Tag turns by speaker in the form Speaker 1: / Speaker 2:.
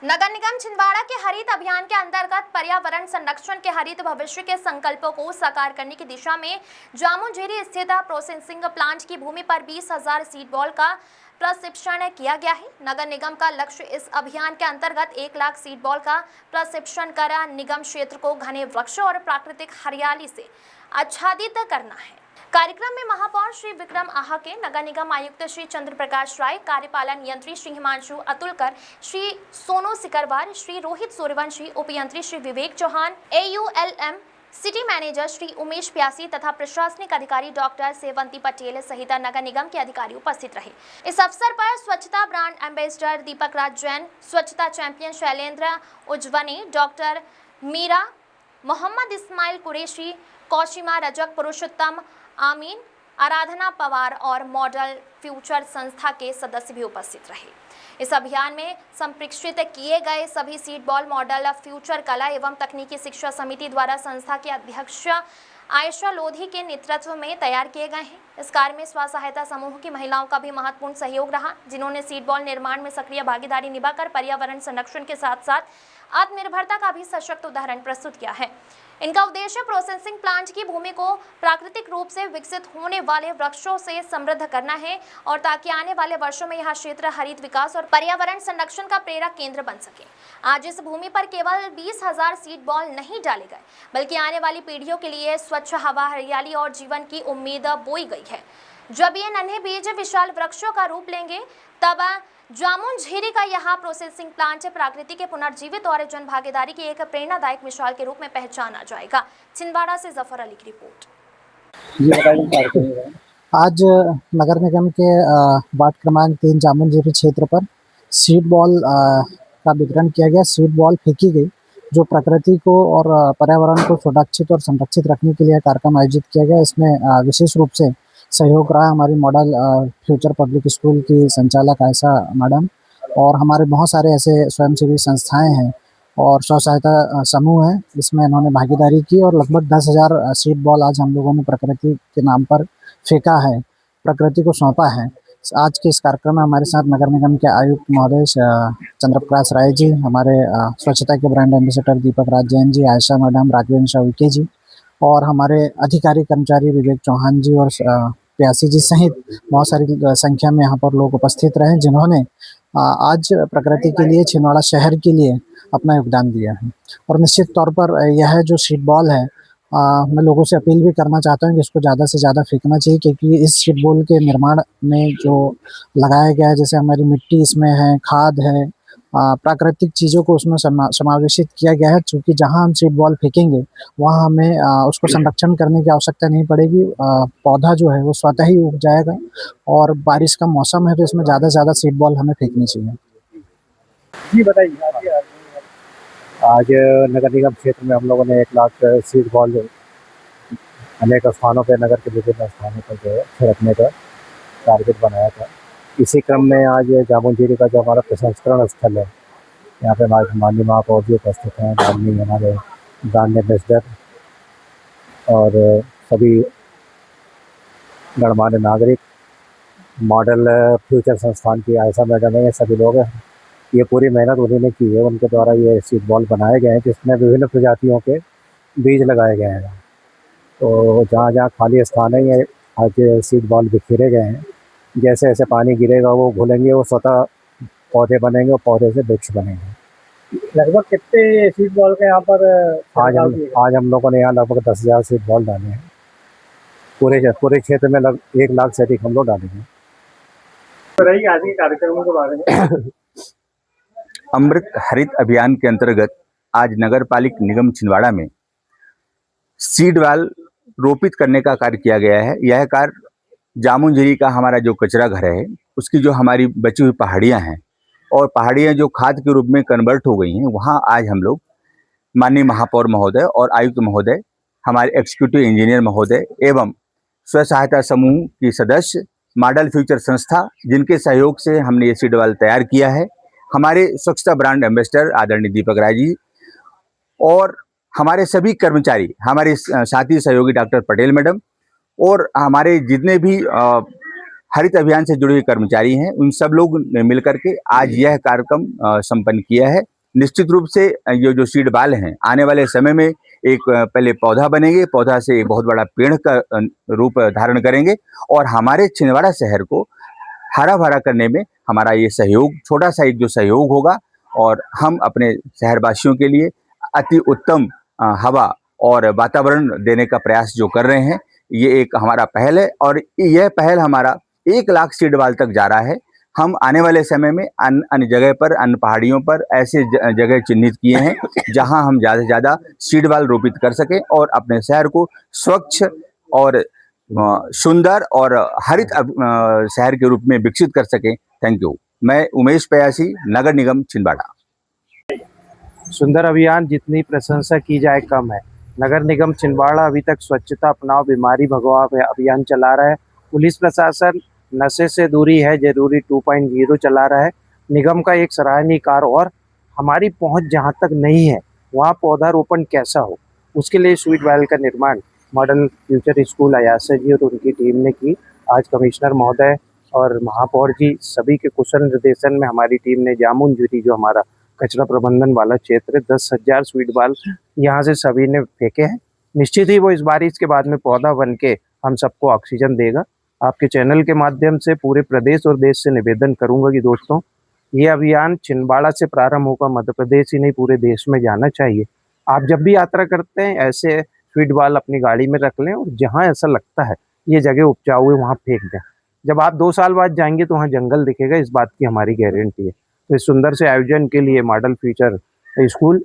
Speaker 1: नगर निगम छिंदवाड़ा के हरित अभियान के अंतर्गत पर्यावरण संरक्षण के हरित भविष्य के संकल्पों को साकार करने की दिशा में जामुनझेरी स्थित प्रोसेसिंग प्लांट की भूमि पर 20,000 सीड बॉल का प्रशिक्षण किया गया है। नगर निगम का लक्ष्य इस अभियान के अंतर्गत 1 लाख सीड बॉल का प्रशिक्षण कर निगम क्षेत्र को घने वृक्ष और प्राकृतिक हरियाली से आच्छादित करना है। कार्यक्रम में महापौर श्री विक्रम आहाके, नगर निगम आयुक्त श्री चंद्र प्रकाश राय, कार्यपालन यंत्री श्री हिमांशु अतुलकर, श्री सोनू सिकरवार, श्री रोहित सूर्यवंशी, उपयंत्री Shri Vivek Chauhan, AULM city manager Shri Umesh Pyasi तथा प्रशासनिक अधिकारी डॉक्टर सेवंती पटेल सहित नगर निगम के अधिकारी उपस्थित रहे। इस अवसर पर स्वच्छता ब्रांड एम्बेसडर दीपक राज जैन, स्वच्छता चैंपियन शैलेंद्र उज्जवनी, डॉक्टर मीरा, मोहम्मद इस्माइल कुरैशी, कौशिमा रजक, पुरुषोत्तम आमीन, आराधना पवार और मॉडल फ्यूचर संस्था के सदस्य भी उपस्थित रहे। इस अभियान में संप्रेषित किए गए सभी सीड बॉल मॉडल फ्यूचर कला एवं तकनीकी शिक्षा समिति द्वारा संस्था के अध्यक्ष आयशा लोधी के नेतृत्व में तैयार किए गए हैं। इस कार्य में स्व सहायता समूह की महिलाओं का भी महत्वपूर्ण सहयोग रहा, जिन्होंने सीड बॉल निर्माण में सक्रिय भागीदारी निभाकर पर्यावरण संरक्षण के साथ साथ आत्मनिर्भरता का भी सशक्त उदाहरण प्रस्तुत किया है। इनका उद्देश्य प्रोसेसिंग प्लांट की भूमि को प्राकृतिक रूप से विकसित होने वाले वृक्षों से समृद्ध करना है और ताकि आने वाले वर्षों में यह क्षेत्र हरित विकास और पर्यावरण संरक्षण का प्रेरक केंद्र बन सके। आज इस भूमि पर केवल 20,000 सीड बॉल नहीं डाले गए, बल्कि आने वाली पीढ़ियों के लिए स्वच्छ हवा, हरियाली और जीवन की उम्मीद बोई गई है। जब ये नन्हे बीज विशाल वृक्षों का रूप लेंगे, तब जामुनझेरी का यह प्रोसेसिंग प्लांट प्रकृति के पुनर्जीवित और जन भागीदारी की एक प्रेरणादायक मिसाल के रूप में पहचाना जाएगा। छिंदवाड़ा से जफर अली की रिपोर्ट।
Speaker 2: आज नगर निगम के वार्ड क्रमांक 3 जामुनझेरी क्षेत्र पर सीड बॉल का वितरण किया गया। सीड बॉल फेंकी गई जो प्रकृति को और पर्यावरण को सुरक्षित और संरक्षित रखने के लिए कार्यक्रम आयोजित किया गया। इसमें विशेष रूप से सहयोग रहा हमारी मॉडल फ्यूचर पब्लिक स्कूल की संचालक आयशा मैडम, और हमारे बहुत सारे ऐसे स्वयंसेवी संस्थाएं हैं और स्व सहायता समूह हैं। इसमें इन्होंने भागीदारी की और लगभग 10,000 सीड बॉल आज हम लोगों ने प्रकृति के नाम पर फेंका है, प्रकृति को सौंपा है। आज के इस कार्यक्रम में हमारे साथ नगर निगम के आयुक्त महोदय चंद्र प्रकाश राय जी, हमारे स्वच्छता के ब्रांड एम्बेसडर दीपक राज जैन जी, आयशा मैडम, राघवेंद्र उइके जी और हमारे अधिकारी कर्मचारी विवेक चौहान जी और प्यासी जी सहित बहुत सारी संख्या में यहाँ पर लोग उपस्थित रहे, जिन्होंने आज प्रकृति के लिए, छिंदवाड़ा शहर के लिए अपना योगदान दिया है। और निश्चित तौर पर यह जो सीड बॉल है, मैं लोगों से अपील भी करना चाहता हूँ कि इसको ज़्यादा से ज़्यादा फेंकना चाहिए, क्योंकि इस सीड बॉल के निर्माण में जो लगाया गया है, जैसे हमारी मिट्टी इसमें है, खाद है, प्राकृतिक चीज़ों को उसमें समावेशित किया गया है। चूँकि जहाँ हम सीड बॉल फेंकेंगे वहाँ हमें उसको संरक्षण करने की आवश्यकता नहीं पड़ेगी। पौधा जो है वो स्वतः ही उग जाएगा और बारिश का मौसम है तो इसमें ज़्यादा से ज़्यादा सीड बॉल हमें फेंकनी चाहिए।
Speaker 3: जी बताइए। आज नगर निगम क्षेत्र में हम लोगों ने 1 लाख सीड बॉल अनेक स्थानों पर, नगर के विभिन्न स्थानों पर जो है छिड़कने का टारगेट बनाया था। इसी क्रम में आज जामुनझेरी का जो हमारा प्रसंस्करण स्थल है, यहाँ पे हमारे माननीय महापौर जी उपस्थित हैं, माननीय हमारे ब्रांड एम्बेसडर और सभी गणमान्य नागरिक, मॉडल फ्यूचर संस्थान की आयशा मैडम है, ये सभी लोग हैं। ये पूरी मेहनत उन्हीं ने की है, उनके द्वारा ये सीड बॉल बनाए गए हैं, जिसमें विभिन्न प्रजातियों के बीज लगाए गए हैं। तो जहाँ जहाँ खाली स्थान है, ये आज सीड बॉल बिखेरे गए हैं। जैसे जैसे पानी गिरेगा वो घुलेंगे, वो स्वतः पौधे बनेंगे और पौधे से वृक्ष बनेंगे।
Speaker 4: लगभग कितने सीड बॉल के यहाँ पर
Speaker 3: आज हम लोगों ने यहाँ लगभग 10,000 सीड बॉल डाले हैं। पूरे क्षेत्र में लगभग 1 लाख से अधिक हम लोग डालेंगे।
Speaker 4: आज के कार्यक्रमों के बारे में
Speaker 5: अमृत हरित अभियान के अंतर्गत आज नगर पालिक निगम छिंदवाड़ा में सीड बॉल रोपित करने का कार्य किया गया है। यह कार्य जामुनझेरी का हमारा जो कचरा घर है, उसकी जो हमारी बची हुई पहाड़ियाँ हैं और पहाड़ियाँ जो खाद के रूप में कन्वर्ट हो गई हैं, वहाँ आज हम लोग माननीय महापौर महोदय और आयुक्त महोदय, हमारे एग्जीक्यूटिव इंजीनियर महोदय एवं स्व सहायता समूह की सदस्य, मॉडल फ्यूचर संस्था, जिनके सहयोग से हमने ये सीड बॉल तैयार किया है, हमारे स्वच्छता ब्रांड एम्बेसडर आदरणीय दीपक राय जी और हमारे सभी कर्मचारी, हमारे साथी सहयोगी डॉक्टर पटेल मैडम और हमारे जितने भी हरित अभियान से जुड़े हुए कर्मचारी हैं, उन सब लोग ने मिलकर के आज यह कार्यक्रम संपन्न किया है। निश्चित रूप से ये जो सीड बाल हैं आने वाले समय में एक पहले पौधा बनेंगे, पौधा से एक बहुत बड़ा पेड़ का रूप धारण करेंगे और हमारे छिंदवाड़ा शहर को हरा भरा करने में हमारा ये सहयोग, छोटा सा एक जो सहयोग होगा और हम अपने शहरवासियों के लिए अति उत्तम हवा और वातावरण देने का प्रयास जो कर रहे हैं, ये एक हमारा पहल है और यह पहल हमारा 1 लाख सीड बाल तक जा रहा है। हम आने वाले समय में अन्य जगह पर, अन्य पहाड़ियों पर ऐसे जगह चिन्हित किए हैं जहां हम ज़्यादा से ज़्यादा सीड बाल रोपित कर सकें और अपने शहर को स्वच्छ और सुंदर और हरित शहर के रूप में विकसित कर सकें। Thank you. मैं उमेश पयासी, नगर निगम छिंदवाड़ा।
Speaker 6: सुंदर अभियान जितनी प्रशंसा की जाए कम है। नगर निगम छिंदवाड़ा अभी तक स्वच्छता अपनाओ बीमारी भगाओ अभियान चला रहा है। पुलिस प्रशासन नशे से दूरी है जरूरी 2.0 चला रहा है। निगम का एक सराहनीय कार्य और हमारी पहुंच जहां तक नहीं है वहां पौधारोपण कैसा हो, उसके लिए स्वीट वैल का निर्माण मॉडल फ्यूचर स्कूल अयासा जी और उनकी टीम ने की। आज कमिश्नर महोदय और महापौर जी सभी के कुशल निर्देशन में हमारी टीम ने जामुनझुरी जो हमारा कचरा प्रबंधन वाला क्षेत्र 10,000 स्वीट बाल यहाँ से सभी ने फेंके हैं। निश्चित ही वो इस बारिश के बाद में पौधा बन के हम सबको ऑक्सीजन देगा। आपके चैनल के माध्यम से पूरे प्रदेश और देश से निवेदन करूंगा कि दोस्तों ये अभियान छिंदवाड़ा से प्रारंभ होगा, मध्य प्रदेश ही नहीं पूरे देश में जाना चाहिए। आप जब भी यात्रा करते हैं ऐसे स्वीट बाल अपनी गाड़ी में रख लें और जहाँ ऐसा लगता है ये जगह उपजाऊ है वहाँ फेंक दें। जब आप 2 साल बाद जाएंगे तो वहाँ जंगल दिखेगा, इस बात की हमारी गारंटी है। तो इस सुंदर से आयोजन के लिए मॉडल फ्यूचर स्कूल